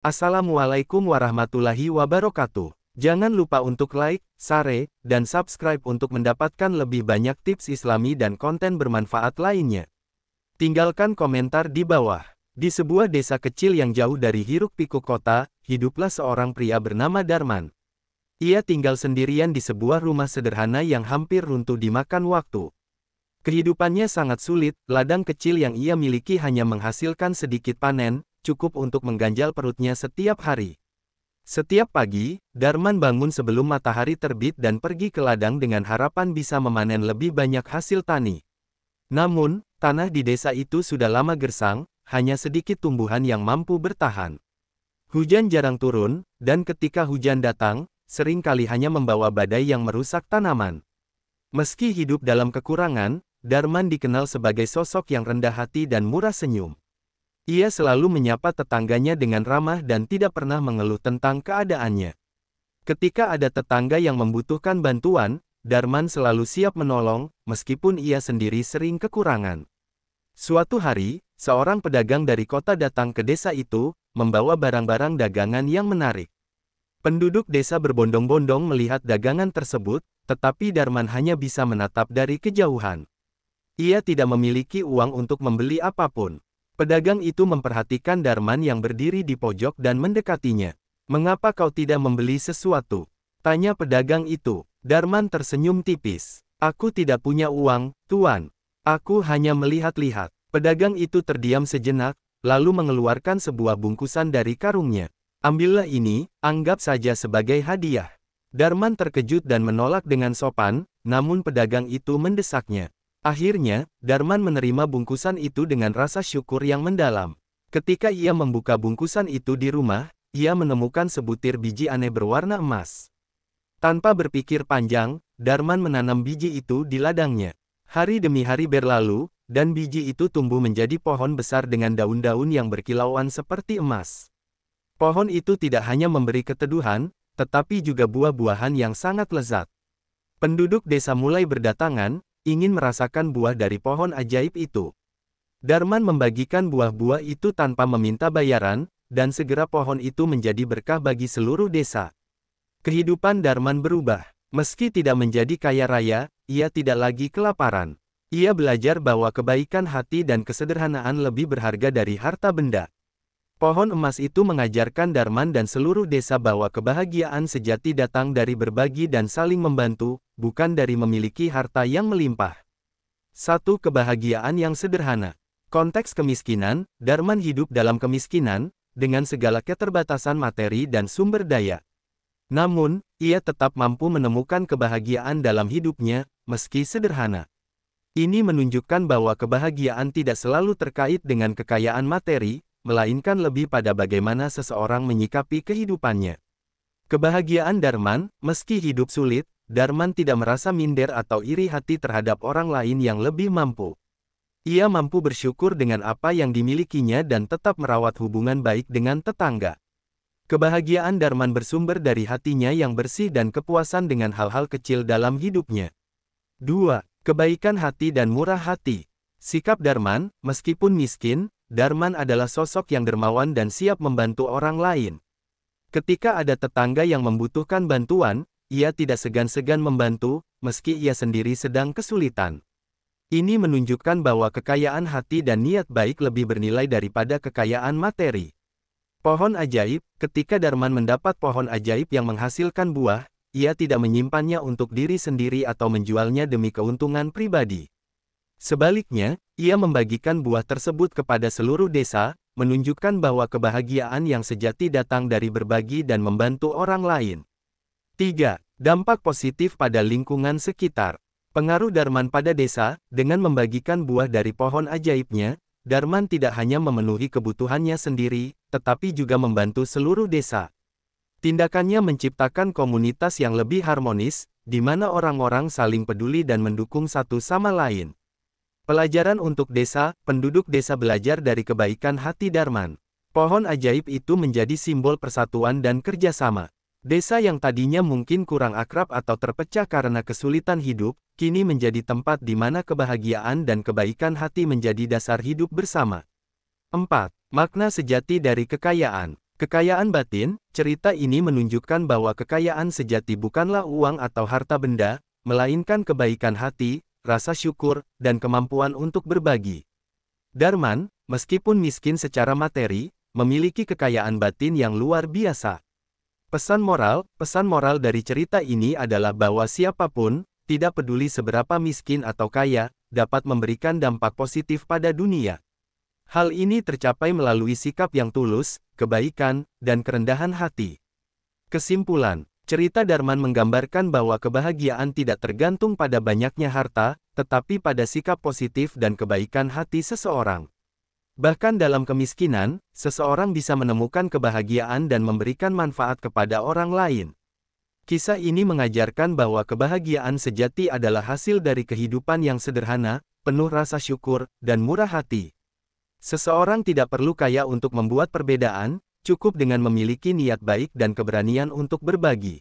Assalamualaikum warahmatullahi wabarakatuh. Jangan lupa untuk like, share, dan subscribe untuk mendapatkan lebih banyak tips Islami dan konten bermanfaat lainnya. Tinggalkan komentar di bawah. Di sebuah desa kecil yang jauh dari hiruk-pikuk kota, hiduplah seorang pria bernama Darman. Ia tinggal sendirian di sebuah rumah sederhana yang hampir runtuh dimakan waktu. Kehidupannya sangat sulit, ladang kecil yang ia miliki hanya menghasilkan sedikit panen, cukup untuk mengganjal perutnya setiap hari. Setiap pagi, Darman bangun sebelum matahari terbit dan pergi ke ladang dengan harapan bisa memanen lebih banyak hasil tani. Namun, tanah di desa itu sudah lama gersang, hanya sedikit tumbuhan yang mampu bertahan. Hujan jarang turun, dan ketika hujan datang, sering kali hanya membawa badai yang merusak tanaman. Meski hidup dalam kekurangan, Darman dikenal sebagai sosok yang rendah hati dan murah senyum. Ia selalu menyapa tetangganya dengan ramah dan tidak pernah mengeluh tentang keadaannya. Ketika ada tetangga yang membutuhkan bantuan, Darman selalu siap menolong, meskipun ia sendiri sering kekurangan. Suatu hari, seorang pedagang dari kota datang ke desa itu, membawa barang-barang dagangan yang menarik. Penduduk desa berbondong-bondong melihat dagangan tersebut, tetapi Darman hanya bisa menatap dari kejauhan. Ia tidak memiliki uang untuk membeli apapun. Pedagang itu memperhatikan Darman yang berdiri di pojok dan mendekatinya. "Mengapa kau tidak membeli sesuatu?" tanya pedagang itu. Darman tersenyum tipis. "Aku tidak punya uang, Tuan. Aku hanya melihat-lihat." Pedagang itu terdiam sejenak, lalu mengeluarkan sebuah bungkusan dari karungnya. "Ambillah ini, anggap saja sebagai hadiah." Darman terkejut dan menolak dengan sopan, namun pedagang itu mendesaknya. Akhirnya, Darman menerima bungkusan itu dengan rasa syukur yang mendalam. Ketika ia membuka bungkusan itu di rumah, ia menemukan sebutir biji aneh berwarna emas. Tanpa berpikir panjang, Darman menanam biji itu di ladangnya. Hari demi hari berlalu, dan biji itu tumbuh menjadi pohon besar dengan daun-daun yang berkilauan seperti emas. Pohon itu tidak hanya memberi keteduhan, tetapi juga buah-buahan yang sangat lezat. Penduduk desa mulai berdatangan, ingin merasakan buah dari pohon ajaib itu. Darman membagikan buah-buah itu tanpa meminta bayaran, dan segera pohon itu menjadi berkah bagi seluruh desa. Kehidupan Darman berubah. Meski tidak menjadi kaya raya, ia tidak lagi kelaparan. Ia belajar bahwa kebaikan hati dan kesederhanaan lebih berharga dari harta benda. Pohon emas itu mengajarkan Darman dan seluruh desa bahwa kebahagiaan sejati datang dari berbagi dan saling membantu, bukan dari memiliki harta yang melimpah. Satu kebahagiaan yang sederhana. Konteks kemiskinan, Darman hidup dalam kemiskinan, dengan segala keterbatasan materi dan sumber daya. Namun, ia tetap mampu menemukan kebahagiaan dalam hidupnya, meski sederhana. Ini menunjukkan bahwa kebahagiaan tidak selalu terkait dengan kekayaan materi, melainkan lebih pada bagaimana seseorang menyikapi kehidupannya. Kebahagiaan Darman, meski hidup sulit, Darman tidak merasa minder atau iri hati terhadap orang lain yang lebih mampu. Ia mampu bersyukur dengan apa yang dimilikinya dan tetap merawat hubungan baik dengan tetangga. Kebahagiaan Darman bersumber dari hatinya yang bersih dan kepuasan dengan hal-hal kecil dalam hidupnya. 2. Kebaikan hati dan murah hati. Sikap Darman, meskipun miskin, Darman adalah sosok yang dermawan dan siap membantu orang lain. Ketika ada tetangga yang membutuhkan bantuan, ia tidak segan-segan membantu, meski ia sendiri sedang kesulitan. Ini menunjukkan bahwa kekayaan hati dan niat baik lebih bernilai daripada kekayaan materi. Pohon ajaib. Ketika Darman mendapat pohon ajaib yang menghasilkan buah, ia tidak menyimpannya untuk diri sendiri atau menjualnya demi keuntungan pribadi. Sebaliknya, ia membagikan buah tersebut kepada seluruh desa, menunjukkan bahwa kebahagiaan yang sejati datang dari berbagi dan membantu orang lain. 3. Dampak positif pada lingkungan sekitar. Pengaruh Darman pada desa, dengan membagikan buah dari pohon ajaibnya, Darman tidak hanya memenuhi kebutuhannya sendiri, tetapi juga membantu seluruh desa. Tindakannya menciptakan komunitas yang lebih harmonis, di mana orang-orang saling peduli dan mendukung satu sama lain. Pelajaran untuk desa, penduduk desa belajar dari kebaikan hati Darman. Pohon ajaib itu menjadi simbol persatuan dan kerjasama. Desa yang tadinya mungkin kurang akrab atau terpecah karena kesulitan hidup, kini menjadi tempat di mana kebahagiaan dan kebaikan hati menjadi dasar hidup bersama. 4. Makna sejati dari kekayaan. Kekayaan batin, cerita ini menunjukkan bahwa kekayaan sejati bukanlah uang atau harta benda, melainkan kebaikan hati, rasa syukur, dan kemampuan untuk berbagi. Darman, meskipun miskin secara materi, memiliki kekayaan batin yang luar biasa. Pesan moral dari cerita ini adalah bahwa siapapun, tidak peduli seberapa miskin atau kaya, dapat memberikan dampak positif pada dunia. Hal ini tercapai melalui sikap yang tulus, kebaikan, dan kerendahan hati. Kesimpulan, cerita Darman menggambarkan bahwa kebahagiaan tidak tergantung pada banyaknya harta, tetapi pada sikap positif dan kebaikan hati seseorang. Bahkan dalam kemiskinan, seseorang bisa menemukan kebahagiaan dan memberikan manfaat kepada orang lain. Kisah ini mengajarkan bahwa kebahagiaan sejati adalah hasil dari kehidupan yang sederhana, penuh rasa syukur, dan murah hati. Seseorang tidak perlu kaya untuk membuat perbedaan, cukup dengan memiliki niat baik dan keberanian untuk berbagi.